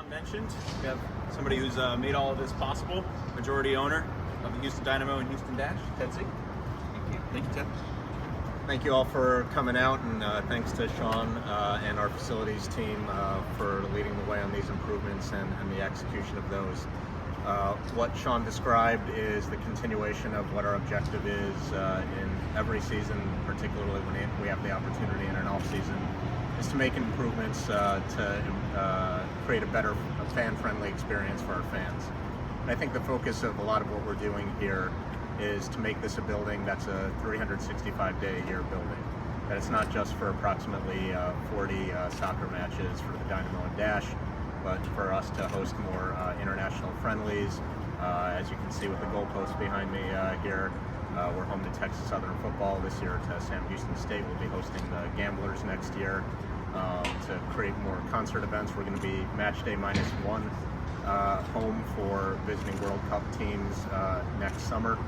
Sean mentioned, we have somebody who's made all of this possible, majority owner of the Houston Dynamo and Houston Dash, Ted Segal. Thank you. Thank you, Ted. Thank you all for coming out, and thanks to Sean and our facilities team for leading the way on these improvements and the execution of those. What Sean described is the continuation of what our objective is in every season, particularly when we have the opportunity in an off-season, is to make improvements to create a better fan-friendly experience for our fans. And I think the focus of a lot of what we're doing here is to make this a building that's a 365-day-a-year building. That it's not just for approximately 40 soccer matches for the Dynamo and Dash, but for us to host more international friendlies. As you can see with the goalposts behind me here, we're home to Texas Southern football this year. To Sam Houston State, we'll be hosting the Gamblers next year. To create more concert events, we're going to be match day -1 home for visiting World Cup teams next summer.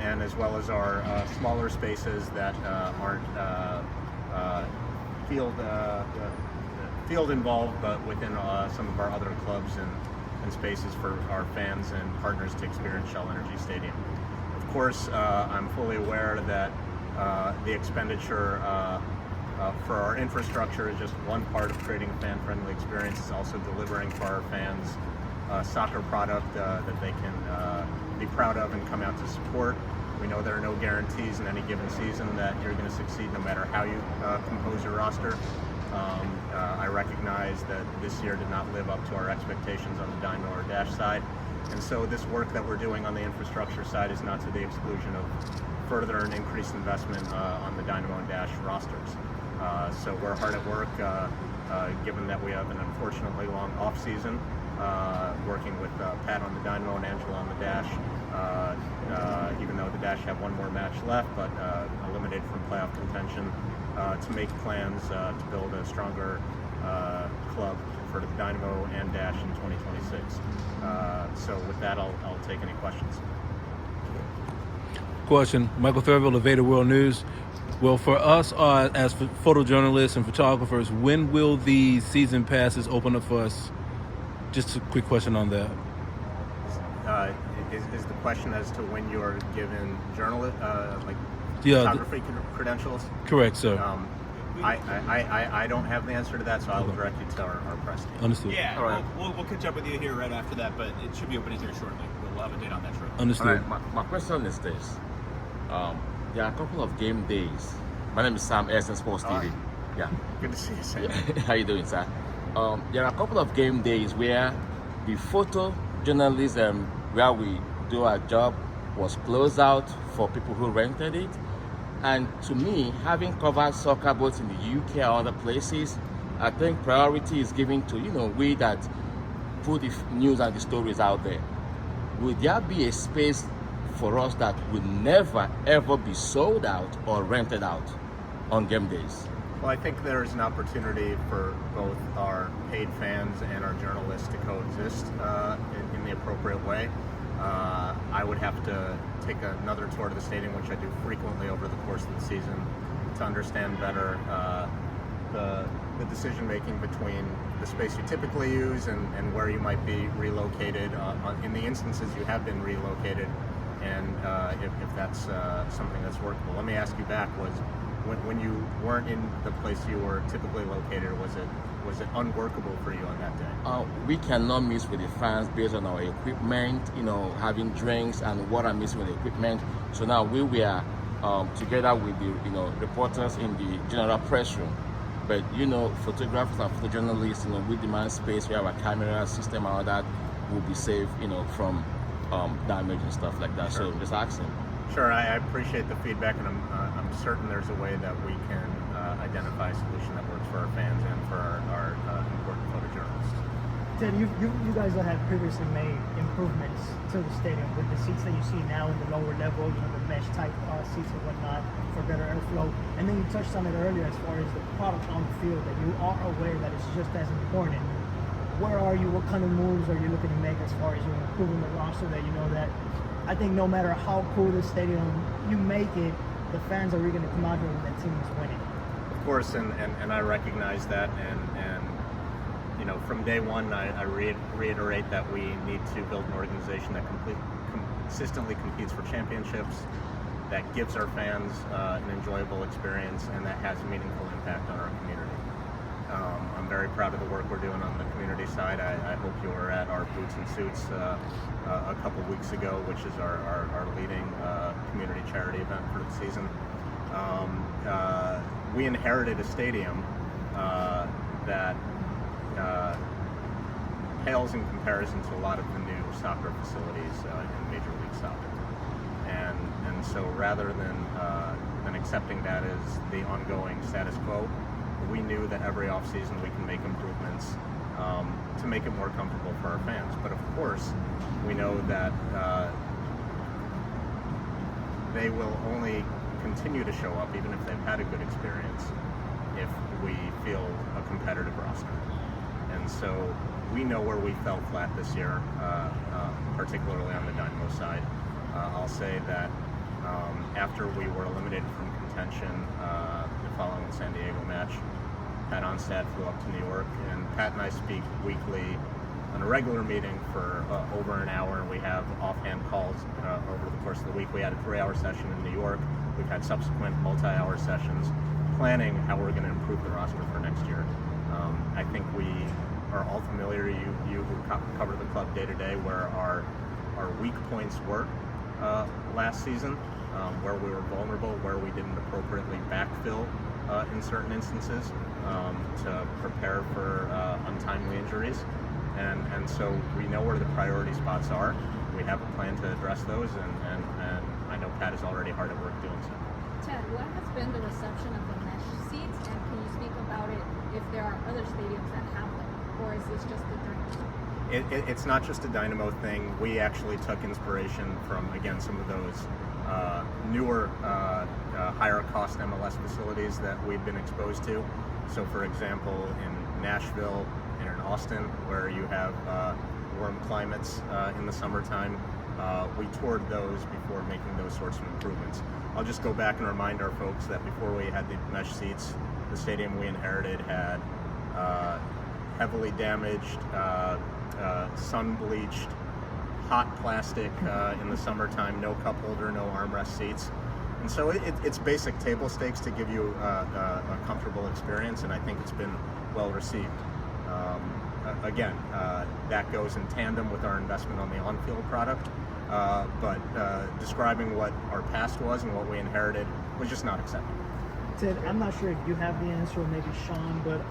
And as well as our smaller spaces that aren't field involved, but within some of our other clubs and spaces for our fans and partners to experience Shell Energy Stadium. Of course, I'm fully aware that the expenditure for our infrastructure is just one part of creating a fan-friendly experience. It's also delivering for our fans soccer product that they can be proud of and come out to support. We know there are no guarantees in any given season that you're going to succeed no matter how you compose your roster. I recognize that this year did not live up to our expectations on the Dynamo or Dash side, and so this work that we're doing on the infrastructure side is not to the exclusion of further and increased investment on the Dynamo and Dash rosters. So we're hard at work, given that we have an unfortunately long off-season, working with Pat on the Dynamo and Angela on the Dash, even though the Dash have one more match left, but eliminated from playoff contention, to make plans to build a stronger club for the Dynamo and Dash in 2026. So with that, I'll take any questions. Question, Michael Thurville of VEDA World News. Well, for us as photojournalists and photographers, when will the season passes open up for us? Just a quick question on that. Is the question as to when you are given photography credentials? Correct, sir. I don't have the answer to that, so I'll direct you to our press team. Understood. Yeah, all right. We'll catch up with you here right after that, but it should be opening here shortly. We'll have a date on that shortly. Understood. All right, my question is this. There are a couple of game days. My name is Sam, SN Sports TV. Yeah. Good to see you, Sam. How you doing, sir? There are a couple of game days where the photojournalism where we do our job was closed out for people who rented it. And to me, having covered soccer both in the UK or other places, I think priority is given to, we that put the news and the stories out there. Would there be a space for us that will never ever be sold out or rented out on game days? Well, I think there's an opportunity for both our paid fans and our journalists to coexist in the appropriate way. I would have to take another tour to the stadium, which I do frequently over the course of the season, to understand better the decision-making between the space you typically use and where you might be relocated in the instances you have been relocated, and if that's something that's workable. Let me ask you back, when you weren't in the place you were typically located, was it unworkable for you on that day? We cannot mix with the fans based on our equipment, having drinks and water mixing with the equipment. So now we were together with the reporters in the general press room. But photographers and photojournalists, we demand space where our camera system and all that will be safe, from damage and stuff like that. Sure. So just asking. Sure, I appreciate the feedback, and I'm certain there's a way that we can identify a solution that works for our fans and for our important photojournalists. Ted, you guys have previously made improvements to the stadium with the seats that you see now in the lower level, the mesh type seats and whatnot for better airflow. And then you touched on it earlier as far as the product on the field, that you are aware that it's just as important. Where are you? What kind of moves are you looking to make as far as improving the roster that you know that I think no matter how cool the stadium you make it, the fans are really going to come out here when that team is winning. Of course, and I recognize that, and from day one, I reiterate that we need to build an organization that consistently competes for championships, that gives our fans an enjoyable experience, and that has a meaningful impact on our community. I'm very proud of the work we're doing on the community side. I hope you were at our Boots and Suits a couple weeks ago, which is our leading community charity event for the season. We inherited a stadium that pales in comparison to a lot of the new soccer facilities in Major League Soccer. And so rather than accepting that as the ongoing status quo, we knew that every offseason we can make improvements to make it more comfortable for our fans. But of course, we know that they will only continue to show up, even if they've had a good experience, if we field a competitive roster. And so we know where we fell flat this year, particularly on the Dynamo side. I'll say that after we were eliminated from contention following the San Diego match, Pat Onstad flew up to New York, and Pat and I speak weekly on a regular meeting for over an hour, and we have offhand calls over the course of the week. We had a 3-hour session in New York. We've had subsequent multi-hour sessions planning how we're going to improve the roster for next year. I think we are all familiar, you who cover the club day to day, where our weak points were last season, where we were vulnerable, where we didn't appropriately backfill in certain instances to prepare for untimely injuries. And so we know where the priority spots are. We have a plan to address those, and I know Pat is already hard at work doing so. Ted, what has been the reception of the mesh seats, and can you speak about it if there are other stadiums that have them, or is this just the Dynamo? It's not just a Dynamo thing. We actually took inspiration from, again, some of those newer, higher cost MLS facilities that we've been exposed to. So for example, in Nashville and in Austin, where you have warm climates in the summertime, we toured those before making those sorts of improvements. I'll just go back and remind our folks that before we had the mesh seats, the stadium we inherited had heavily damaged, sun-bleached, hot plastic in the summertime, no cup holder, no armrest seats. And so it's basic table stakes to give you a comfortable experience, and I think it's been well received. Again, that goes in tandem with our investment on the on-field product, but describing what our past was and what we inherited was just not acceptable. Ted, I'm not sure if you have the answer, or maybe Sean, but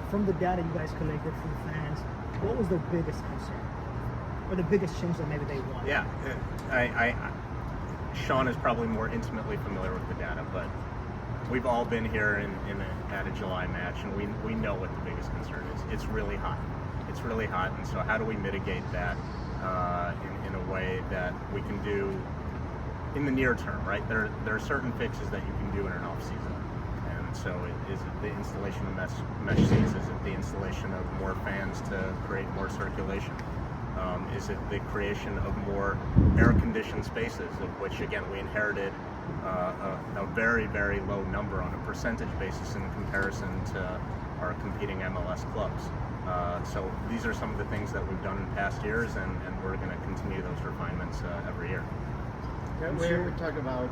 from the data you guys collected from fans, what was their biggest concern? Or the biggest change that maybe they want? Yeah, Sean is probably more intimately familiar with the data, but we've all been here at a July match, and we know what the biggest concern is. It's really hot. It's really hot, and so how do we mitigate that in a way that we can do in the near term, right? There are certain fixes that you can do in an off season. And so is it the installation of mesh seats? Is it the installation of more fans to create more circulation? Is it the creation of more air-conditioned spaces, of which, again, we inherited a very, very low number on a percentage basis in comparison to our competing MLS clubs. So these are some of the things that we've done in past years, and we're going to continue those refinements every year. We talked about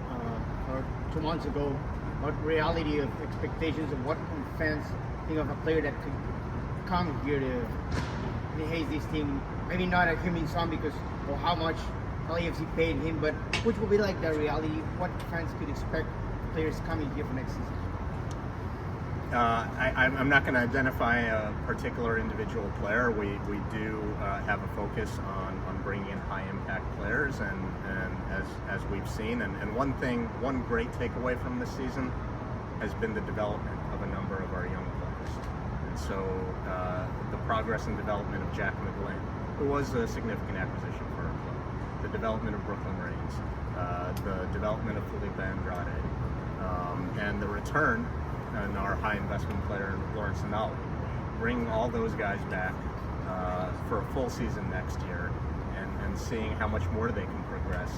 2 months ago about reality of expectations of what fans think of a player that could come here to enhance this team. Maybe not a human song because of how much LAFC paid him, but which will be like the reality, what fans could expect players coming here for next season. I'm not going to identify a particular individual player. We do have a focus on bringing in high impact players, and as we've seen, and one great takeaway from this season has been the development of a number of our young players. And so the progress and development of Jack McGlynn, who was a significant acquisition for our club, the development of Brooklyn Reigns, the development of Felipe Andrade, and the return and our high investment player Lawrence Anali. Bringing all those guys back for a full season next year, and seeing how much more they can progress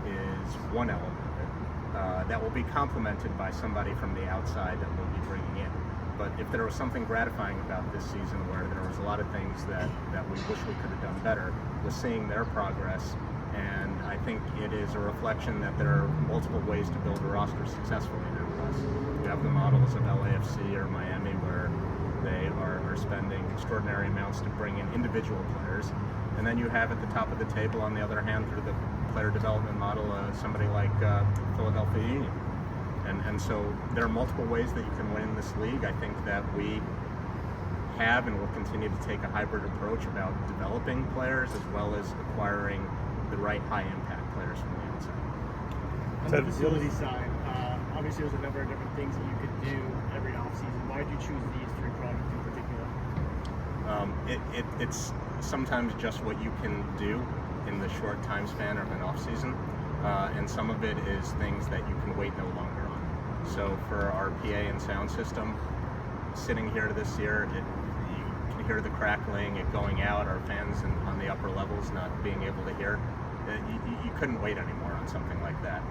is one element of it. That will be complemented by somebody from the outside that we'll be bringing in. But if there was something gratifying about this season where there was a lot of things that we wish we could have done better, was seeing their progress. And I think it is a reflection that there are multiple ways to build a roster successfully in MLS. You have the models of LAFC or Miami where they are spending extraordinary amounts to bring in individual players. And then you have at the top of the table, on the other hand, through the player development model, somebody like Philadelphia Union. And so there are multiple ways that you can win in this league. I think that we have and will continue to take a hybrid approach about developing players as well as acquiring the right high-impact players from the outside. On the facility side, obviously there's a number of different things that you could do every offseason. Why did you choose these 3 projects in particular? It's sometimes just what you can do in the short time span of an off-season, and some of it is things that you can wait no longer on. So for our PA and sound system, sitting here this year, you can hear the crackling, it going out, our fans on the upper levels not being able to hear. You couldn't wait anymore on something like that.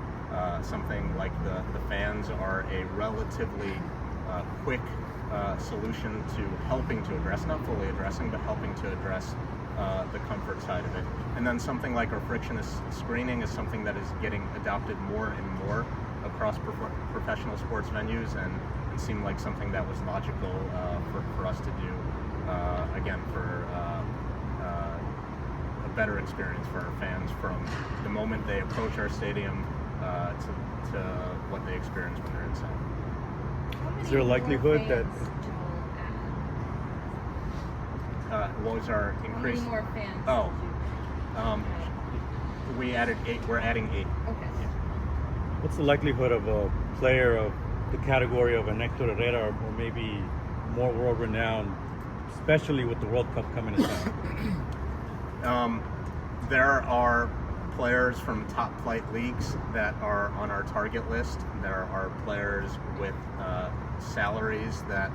Something like the fans are a relatively quick solution to helping to address, not fully addressing, but helping to address the comfort side of it. And then something like our frictionless screening is something that is getting adopted more and more across professional sports venues, and seemed like something that was logical for us to do, again, for a better experience for our fans from the moment they approach our stadium to what they experience when they're inside. Is there a likelihood that what was our increase? How many more fans? Oh, did you we added 8. We're adding 8. okay. Yeah. what's the likelihood of a player of the category of an Hector Herrera or maybe more world-renowned, especially with the World Cup coming to town? There are players from top flight leagues that are on our target list. There are players with salaries that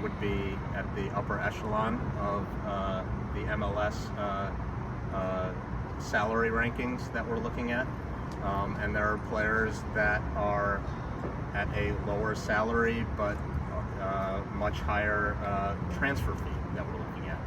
would be at the upper echelon of the MLS salary rankings that we're looking at. And there are players that are at a lower salary but much higher transfer fee that we're looking at.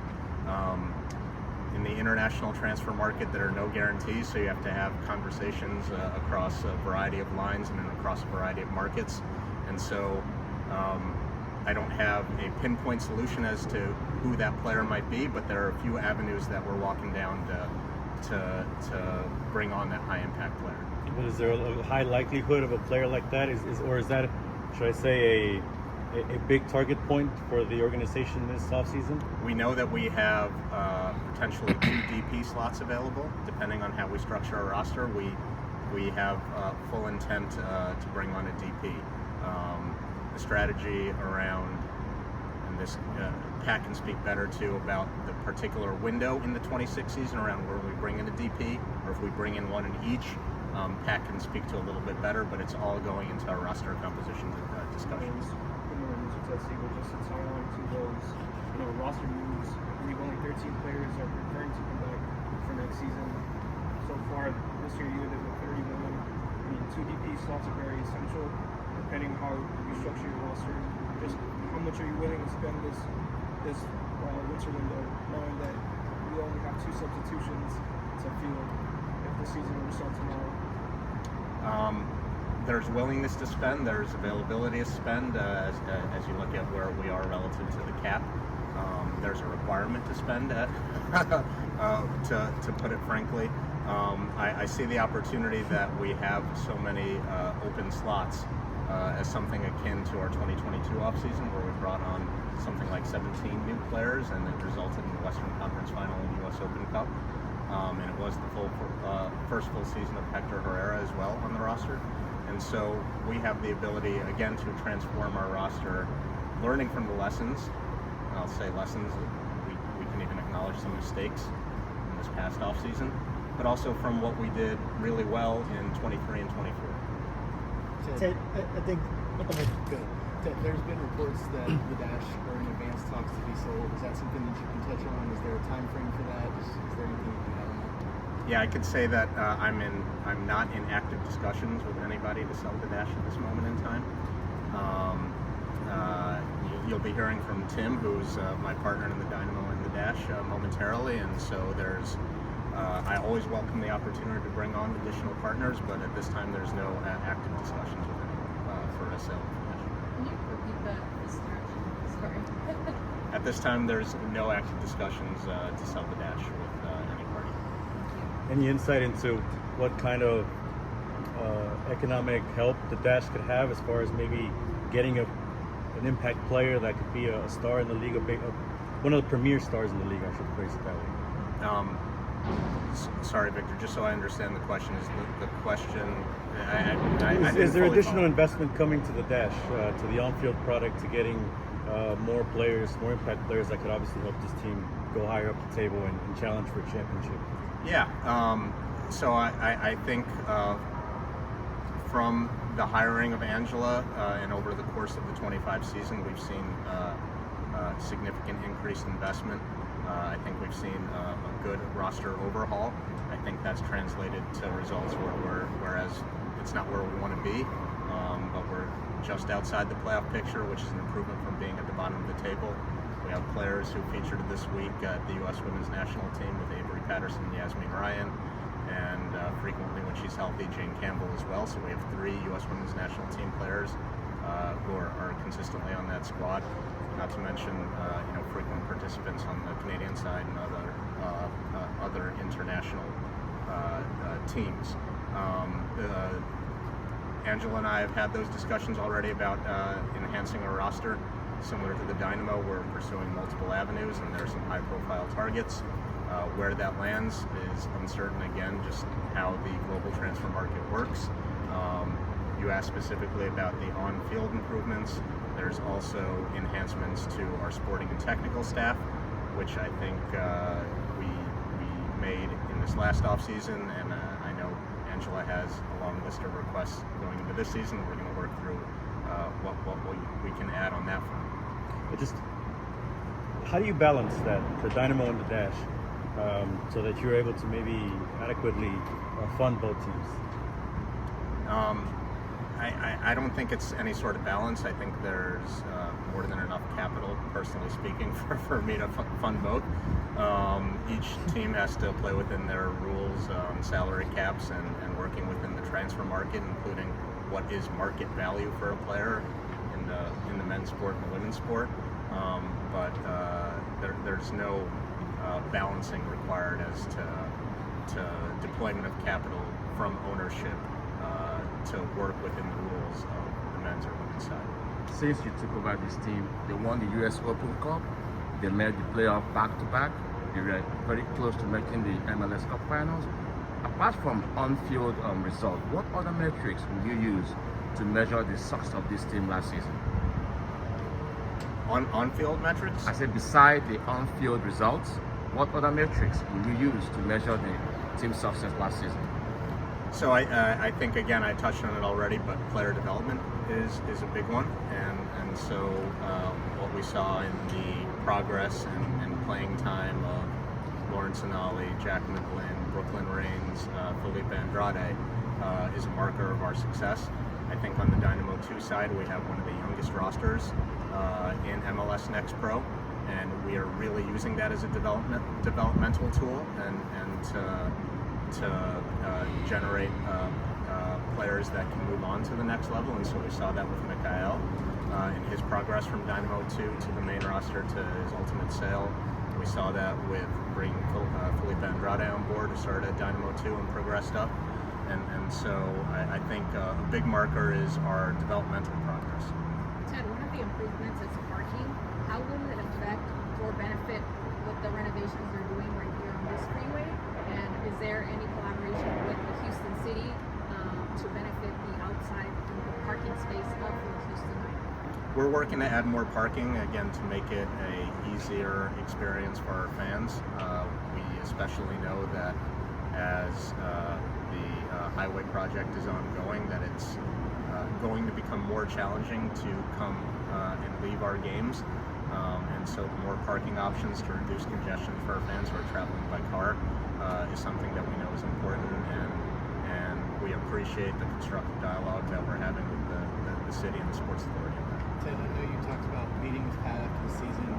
In the international transfer market, there are no guarantees, so you have to have conversations across a variety of lines and across a variety of markets. And so I don't have a pinpoint solution as to who that player might be, but there are a few avenues that we're walking down to bring on that high impact player. But is there a high likelihood of a player like that? Is that, should I say, a big target point for the organization this offseason? We know that we have potentially 2 DP slots available, depending on how we structure our roster. We have full intent to bring on a DP. The strategy around, and this Pat can speak better too about the particular window in the 26 season around where we bring in a DP, or if we bring in one in each. Pat can speak to a little bit better, but it's all going into our roster composition discussions. Ted Segal, just to tie on to those, roster moves. I believe only 13 players are preparing to come back for next season. So far this year, you did with 31. I mean, 2 DP slots are very essential, depending on how you structure your roster. Just how much are you willing to spend this winter window, knowing that we only have 2 substitutions to field if the season were to start tomorrow? There's willingness to spend, there's availability to spend as you look at where we are relative to the cap. There's a requirement to spend to put it frankly. I see the opportunity that we have so many open slots as something akin to our 2022 offseason, where we brought on something like 17 new players, and it resulted in the Western Conference Final and U.S. Open Cup. And it was the first full season of Hector Herrera as well on the roster. And so we have the ability, again, to transform our roster, learning from the lessons. And I'll say lessons, we can even acknowledge some mistakes in this past offseason, but also from what we did really well in 23 and 24. Ted, I think. Ted, there's been reports that the Dash are in advanced talks to be sold. Is that something that you can touch on? Is there a time frame for that? Is there anything you can add on that? Yeah, I could say that I'm not in active discussions with anybody to sell the Dash at this moment in time. you'll be hearing from Tim, who's my partner in the Dynamo and the Dash, momentarily, and so there's. I always welcome the opportunity to bring on additional partners, but at this time there's no active discussions with anyone for a sale. Can you repeat the start? Sorry. At this time, there's no active discussions to sell the Dash with any party. Any insight into what kind of economic help the Dash could have as far as maybe getting an impact player that could be a star in the league, one of the premier stars in the league, I should phrase it that way? Sorry, Victor, just so I understand the question, is the question... Is there additional investment coming to the Dash, to the on-field product, to getting more players, more impact players that could obviously help this team go higher up the table and challenge for a championship? Yeah, so I think from the hiring of Angela and over the course of the 25 season, we've seen significant increased investment. I think we've seen a good roster overhaul. I think that's translated to results whereas it's not where we want to be, but we're just outside the playoff picture, which is an improvement from being at the bottom of the table. We have players who featured this week at the U.S. Women's National Team with Avery Patterson and Yasmin Ryan, and frequently when she's healthy, Jane Campbell as well. So we have 3 U.S. Women's National Team players who are consistently on that squad. Not to mention, frequent participants on the Canadian side and other international teams. Angela and I have had those discussions already about enhancing our roster. Similar to the Dynamo, we're pursuing multiple avenues, and there are some high-profile targets. Where that lands is uncertain, again, just how the global transfer market works. You asked specifically about the on-field improvements. There's also enhancements to our sporting and technical staff, which I think we made in this last offseason, and I know Angela has a long list of requests going into this season. We're going to work through what we can add on that front. But just how do you balance that, the Dynamo and the Dash, so that you're able to maybe adequately fund both teams? I don't think it's any sort of balance. I think there's more than enough capital, personally speaking, for me to fund both. Each team has to play within their rules on salary caps and working within the transfer market, including what is market value for a player in the men's sport and the women's sport. But there's no balancing required as to deployment of capital from ownership to work within the rules of the men's or women's side. Since you took over this team, they won the US Open Cup, they made the playoff back-to-back, they were very close to making the MLS Cup finals. Apart from on-field results, what other metrics will you use to measure the success of this team last season? On-field metrics? I said beside the on-field results, what other metrics will you use to measure the team's success last season? So I think, again, I touched on it already, but player development is a big one, and so what we saw in the progress and playing time of Lawrence Anali, Jack McGlynn, Brooklyn Reigns, Felipe Andrade is a marker of our success. I think on the Dynamo 2 side, we have one of the youngest rosters in MLS Next Pro, and we are really using that as a developmental tool and to generate players that can move on to the next level. And so we saw that with Mikhail in his progress from Dynamo 2 to the main roster to his ultimate sale. We saw that with bringing Felipe Andrade on board, who started at Dynamo 2 and progressed up. And so I think a big marker is our developmental progress. Ted, one of the improvements is parking. How will it affect or benefit with the renovations they're doing right here on this freeway? And is there any collaboration with the Houston City to benefit the outside parking space of Houston? We're working to add more parking, again, to make it an easier experience for our fans. We especially know that as the highway project is ongoing, that it's going to become more challenging to come and leave our games. And so more parking options to reduce congestion for our fans who are traveling by car is something that we know is important, and we appreciate the constructive dialogue that we're having with the city and the sports authority on that. Ted, I know you talked about meeting with Pat after the season,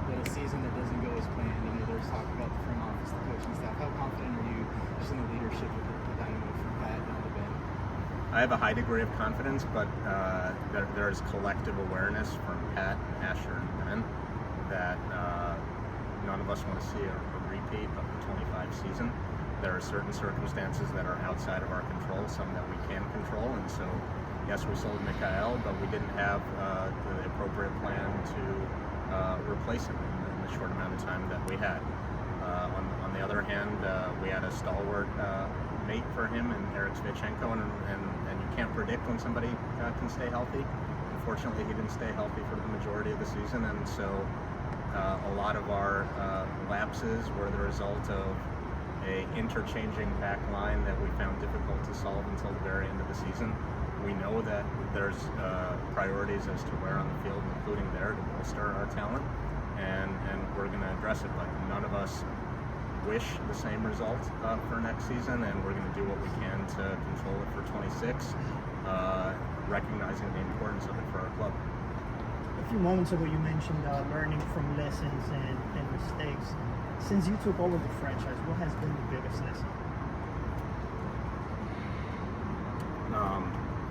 but a season that doesn't go as planned. I know there's talk about the front office, the coaching staff. How confident are you just in the leadership of the Dynamo from Pat and the Ben? I have a high degree of confidence, but there is collective awareness from Pat, Asher, and Ben that none of us want to see a repeat of the 25 season. There are certain circumstances that are outside of our control, some that we can control, and so yes, we sold Mikhail, but we didn't have the appropriate plan to replace him in the short amount of time that we had. On the other hand, we had a stalwart mate for him in Eric Svichenko, and you can't predict when somebody can stay healthy. Unfortunately, he didn't stay healthy for the majority of the season, and so a lot of our lapses were the result of a interchanging back line that we found difficult to solve until the very end of the season. We know that there's priorities as to where on the field, including there, to bolster our talent, and we're going to address it, but none of us wish the same result for next season, and we're going to do what we can to control it for 26, recognizing the importance of it for our club. A few moments ago, you mentioned learning from lessons and mistakes. Since you took over the franchise, what has been the biggest lesson?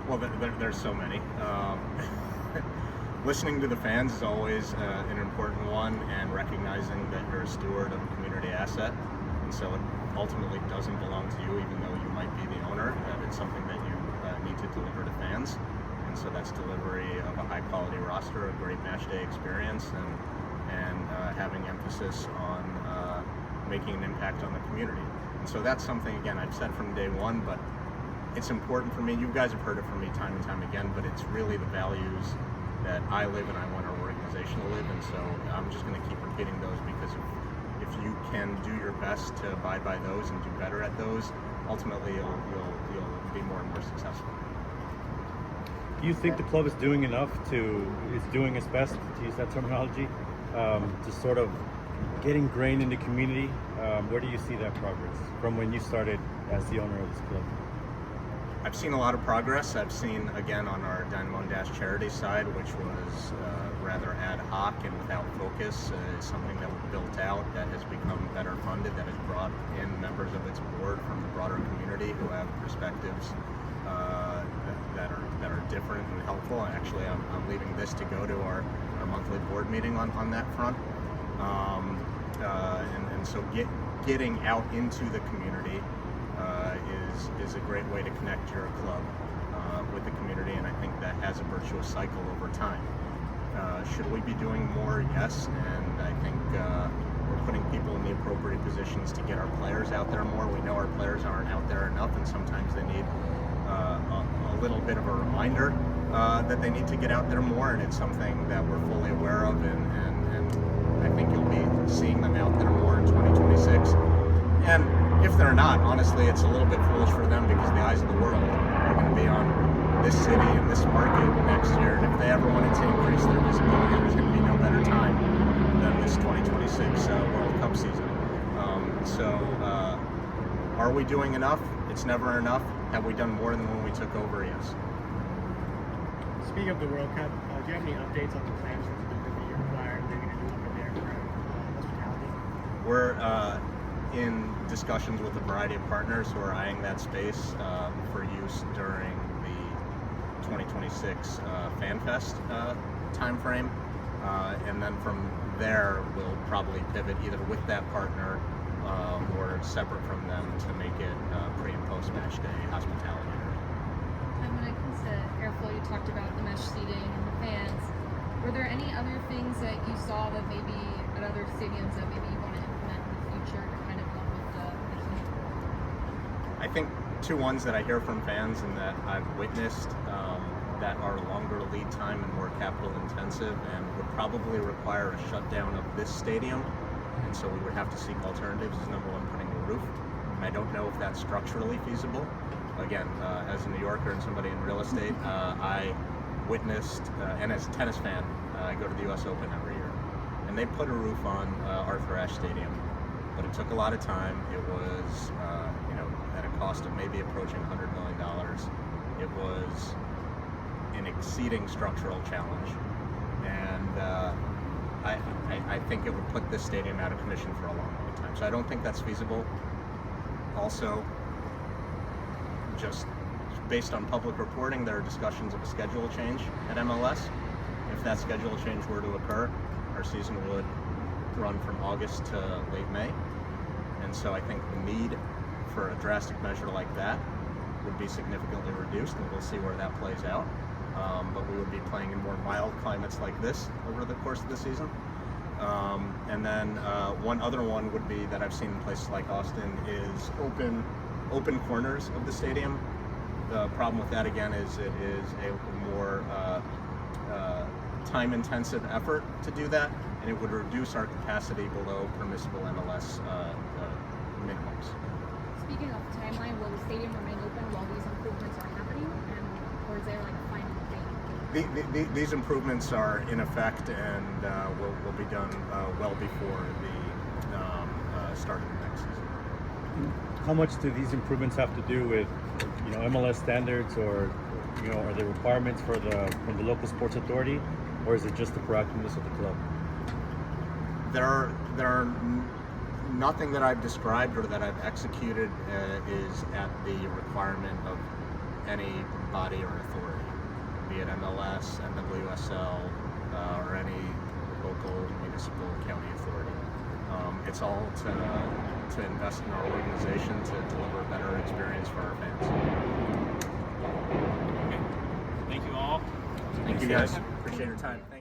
Well, there's so many. Listening to the fans is always an important one, and recognizing that you're a steward of a community asset, and so it ultimately doesn't belong to you, even though you might be the owner. That it's something that you need to deliver to fans, and so that's delivery of a high-quality roster, a great match day experience, and having emphasis on making an impact on the community. And so that's something, again, I've said from day one, but it's important for me. You guys have heard it from me time and time again, but it's really the values that I live and I want our organization to live, and so I'm just going to keep repeating those, because if you can do your best to abide by those and do better at those, ultimately you'll be more and more successful. Do you think the club is doing its best, to use that terminology, to sort of get ingrained in the community? Where do you see that progress from when you started as the owner of this club? I've seen a lot of progress. I've seen, again, on our Dynamo and Dash charity side, which was rather ad hoc and without focus, something that was built out, that has become better funded, that has brought in members of its board from the broader community who have perspectives that are different and helpful. Actually, I'm leaving this to go to our monthly board meeting on that front. And so getting out into the community is a great way to connect your club with the community, and I think that has a virtuous cycle over time. Should we be doing more? Yes, and I think we're putting people in the appropriate positions to get our players out there more. We know our players aren't out there enough, and sometimes they need a little bit of a reminder that they need to get out there more, and it's something that we're fully aware of, and I think you'll be seeing them out there more in 2026. And if they're not, honestly, it's a little bit foolish for them, because the eyes of the world are going to be on this city and this market next year. And if they ever wanted to increase their visibility, there's going to be no better time than this 2026 World Cup season. Are we doing enough? It's never enough. Have we done more than when we took over? Yes. Speaking of the World Cup, do you have any updates on the plans for the year prior they're going to do over there for hospitality? We're in discussions with a variety of partners who are eyeing that space for use during the 2026 FanFest timeframe, and then from there we'll probably pivot either with that partner or separate from them to make it pre and post match day hospitality. And when it comes to airflow, you talked about the mesh seating and the fans. Were there any other things that you saw that maybe at other stadiums that maybe you want to implement in the future to kind of help with the heat? I think two ones that I hear from fans and that I've witnessed that are longer lead time and more capital intensive and would probably require a shutdown of this stadium, and so we would have to seek alternatives, is number one, putting a roof. I don't know if that's structurally feasible. Again, as a New Yorker and somebody in real estate, I witnessed, and as a tennis fan, I go to the US Open every year, and they put a roof on Arthur Ashe Stadium, but it took a lot of time. It was, at a cost of maybe approaching $100 million. It was an exceeding structural challenge. and I think it would put this stadium out of commission for a long, long time. So I don't think that's feasible. Also, just based on public reporting, there are discussions of a schedule change at MLS. If that schedule change were to occur, our season would run from August to late May. And so I think the need for a drastic measure like that would be significantly reduced, and we'll see where that plays out. But we would be playing in more mild climates like this over the course of the season. And then one other one would be that I've seen in places like Austin is open corners of the stadium. The problem with that, again, is it is a more time-intensive effort to do that, and it would reduce our capacity below permissible MLS minimums. Speaking of timeline, will the stadium remain open while these improvements are happening, or is there like a final date? These improvements are in effect and will be done well before the start of the next season. How much do these improvements have to do with, MLS standards, or are there requirements from the local sports authority, or is it just the proactiveness of the club? There are nothing that I've described or that I've executed is at the requirement of any body or authority, be it MLS, NWSL, or any local, municipal, county authority. It's all to invest in our organization to deliver a better experience for our fans. Thank you all. Thank you guys. Appreciate your time. Thank you.